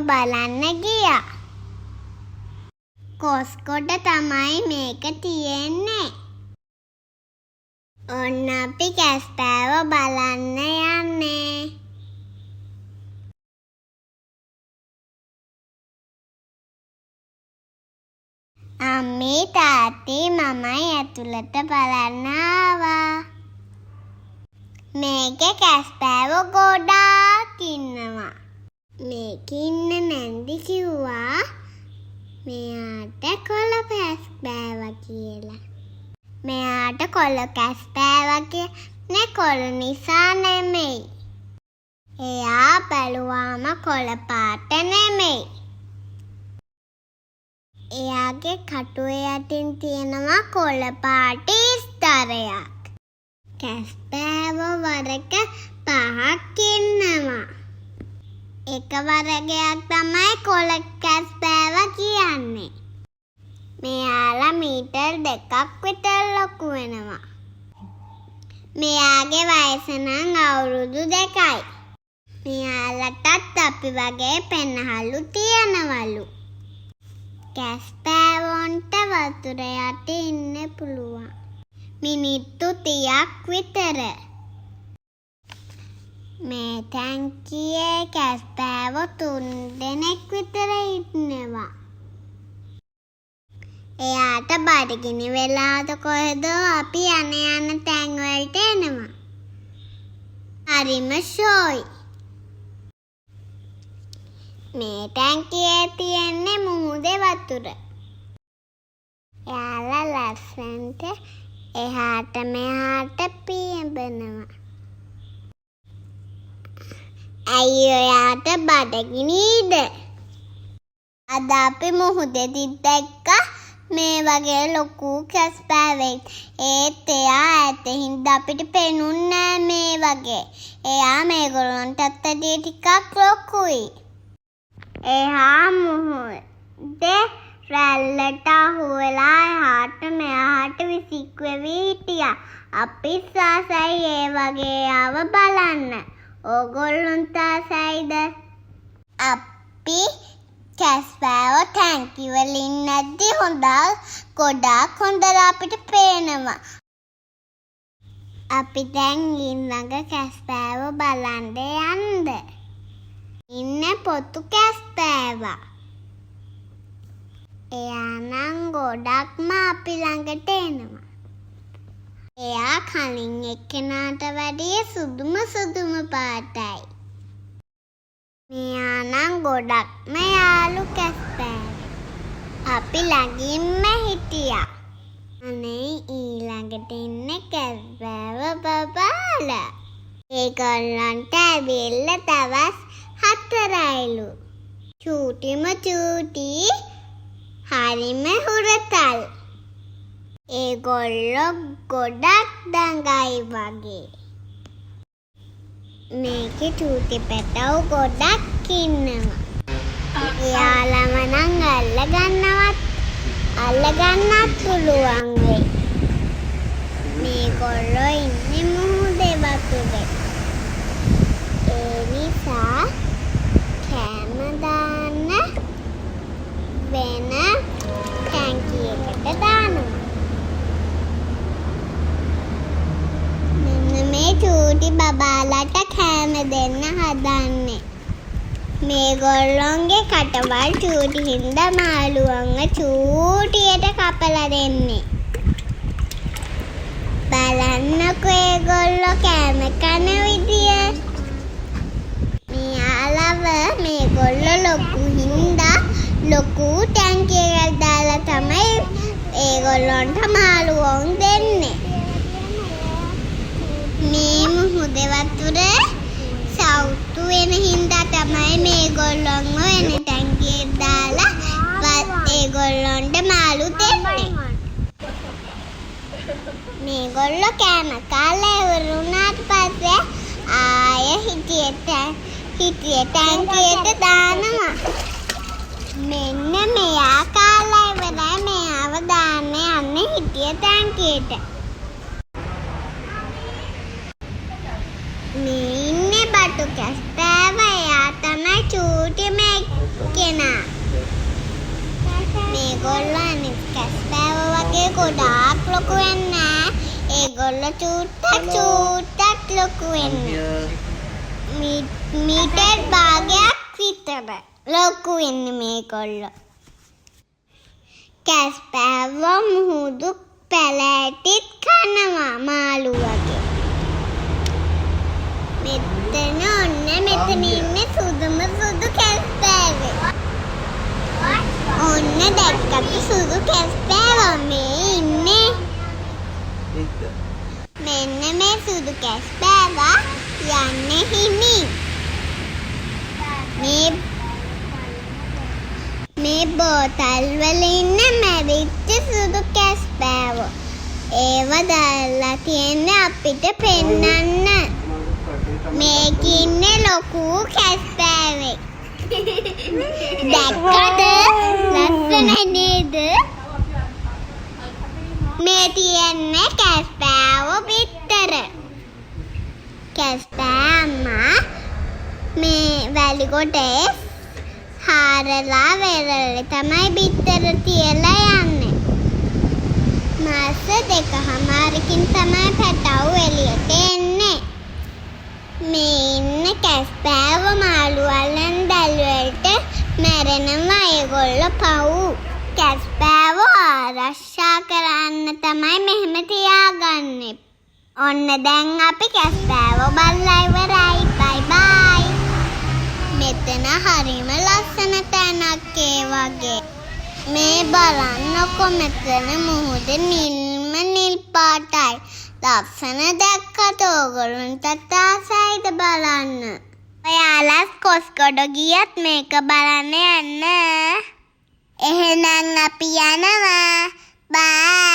බලන්න ගියා. කොස්කොට තමයි මේක තියෙන්නේ. ඔන්න අපි කැස්පෑව බලන්න යන්නේ. අම්මේ තාත්තේ මමයි ඇතුළට බලන්න ආවා. මේකේ කැස්පෑව ගොඩාක් ඉන්නවා. මේකේ ඉන්න නැන්දි කිව්වා මෙයාට කොළ කැස්පෑව කියලා. මෙයාට කොළ කැස්පෑව කියන්නේ කොළ නිසා නෙමෙයි. එයා බැලුවාම කොළ පාට නෙමෙයි. එයාගේ කටුවේ යටින් තියෙනවා කොළ පාට ස්තරයක්. කැස්පෑව වරක 5ක් ඉන්නවා. එක වරගයක් තමයි කොළ කැස්පෑව කියන්නේ. මෙයාලා මීටර් 2ක් විතර ලොකු වෙනවා. මෙයාගේ වයස නම් අවුරුදු 2යි. මෙයාලටත් අපි වගේ පෙනහළු තියනවලු. කැස්පෑවොන්ට වතුර යට ඉන්න පුළුවන්. මිනිත්තු 30ක් විතර. මේ ටැංකියේ කැස්පෑව 3 දෙනෙක් විතර ඉන්නවා. එයාට බඩගිනි වෙලාද කොහෙද අපි යන තැන් වලට එනවා. හරිම ෂෝයි. මේ ටැංකියේ තියෙන්නේ මුහුදේ වතුර. එයාලා ලස්සන්ට එහාට මෙහාට පියඹනවා. ඇයි ඔයාට බඩගිනිද? අද අපි මුහුදේදී දැක්ක මේ වගේ ලොකු කැස්පෑවෙක්. ඒත් එයා ඈත හින්දා අපිට පේනුන්නේ මේ වගේ. එයා මේගොල්ලන්ටත් වැඩිය ටිකක් ලොකුයි. එහා මුහුදේ රැල්ලට අහු වෙලා එහාට මෙහාට විසික් වෙවි හිටියා. අපි ආසයි ඒ වගේ ආව බලන්න. ඕගොල්ලොන්ට ආසයිද? අපි කැස්පෑව ටැංකි වලින් නැද්දි ගොඩාක් හොඳට අපිට පේනවා. අපි දැන් ඊළඟ කැස්පෑව බලන්න යන්න. ඉන්න පොතු කැස්පෑවා. එයා නම් ගොඩක්ම අපි ළඟට එනවා. එයා කලින් එක්කෙනාට වැඩිය සුදුම පාටයි. මෙයා නම් ගොඩක්ම යාළු කැස්පෑව. අපි ළඟින්ම හිටියා. අනේ ඊළඟට ඉන්න කැස්පෑව බබාලා. ඒගොල්ලන්ට ඇවිල්ලා දවස් 4යිලු. චූටිම චූටි හරිම හුරතල්. ඒගොල්ලෝ ගොඩක් දඟයි වගේ. මේකේ චූටි පැටව් ගොඩක් ඉන්නවා. එයාලම නම් අල්ලගන්නත් පුළුවන් වෙයි. මේගොල්ලෝ ඉන්නේ මුහුදේ වතුරේ. ඒ නිසා කෑම දාන්න වෙන ටැංකියකට දානවා. මෙන්න මේ චූටි බබාලට කෑම දෙන්න හදන්නේ. මේගොල්ලොන්ගේ කටවල් චූටි හින්දා මාළුවන්ව චූටියට කපලා දෙන්නේ. බලන්නකෝ ඒගොල්ලෝ කෑම කන විදිය. මෙයාලව මේගොල්ලෝ ලොකු හින්දා ලොකු ටැංකියකට දාලා තමයි ඒගොල්ලොන්ට මාළුවොන් දෙන්නේ. මේ මුහුදේ වතුර සවුතු වෙන හින්දා තමයි මේගොල්ලොන්ව වෙන ටැංකියකට දාලා ඒගොල්ලොන්ට මාළු දෙන්නේ. මේගොල්ලෝ කෑම කාලා ඉවරුණාට පස්සේ ආය හිටිය ටැංකියට දානවා. මෙන්න මෙයා කාලා ඉවරයි. මෙයාව දාන්න යන්නේ හිටිය ටැංකියට. මේ ඉන්නේ බටු කැස්පෑව. එයා තමයි චූටි ඒගොල්ලෝ අනිත් කැස්බෑව වගේ ගොඩාක් ලොකු වෙන්නේ නැහැ. ඒගොල්ලෝ චූට්ටක් ලොකු වෙන්නේ. මීටර් භාගයක් විතර ලොකු වෙන්නේ මේගොල්ලෝ. කැස්බෑව මුහුදු පැලෑටිත් කනවා මාළු වගේ. මෙතන ඉන්නේ සුදු කැස්බෑවෙක්. ඔන්න දැක්කද සුදු කැස්බෑව මේ ඉන්නේ. මෙන්න මේ සුදු කැස්බෑව යන්නේ හිමින්. මේ බෝතල් වල ඉන්න මැරිච්ච සුදු කැස්බෑව. ඒව දාලා තියෙන්නේ අපිට පෙන්නන්න. මේක ඉන්නේ ලොකු කැස්බෑවෙක්. දැක්කද? ලස්සන නේද? මේ තියෙන්නේ කැස්බෑව පිටර. කැස්බෑ අම්මා මේ වැලි ගොඩේ හාරලා වෙරළේ තමයි පිටර තියලා යන්නේ. මාස දෙකමාරකින් තමයි පැටව් එළියට එන්නේ. මේ ඉන්න කැස්බෑව මාළු අල්ලන් දැල්වලට මැරෙනවා. ඒගොල්ලෝ පව්. කැස්බෑව ආරක්ෂා කරන්න තමයි මෙහෙම තියාගන්නේ. ඔන්න දැන් අපි කැස්බෑව බලලා ඉවරයි. බයි බයි. මෙතන හරිම ලස්සන තැනක් ඒ වගේ. මේ බලන්නකො මෙතන මුහුද නිල් පාටයි. ලස්සන දැක්කට ඕගොල්ලන්ටත් ආසයිද බලන්න? ඔයාලා කොස්ගොඩ ගියත් මේක බලන්න යන්න. එහෙනම් අපි යනවා. බයි.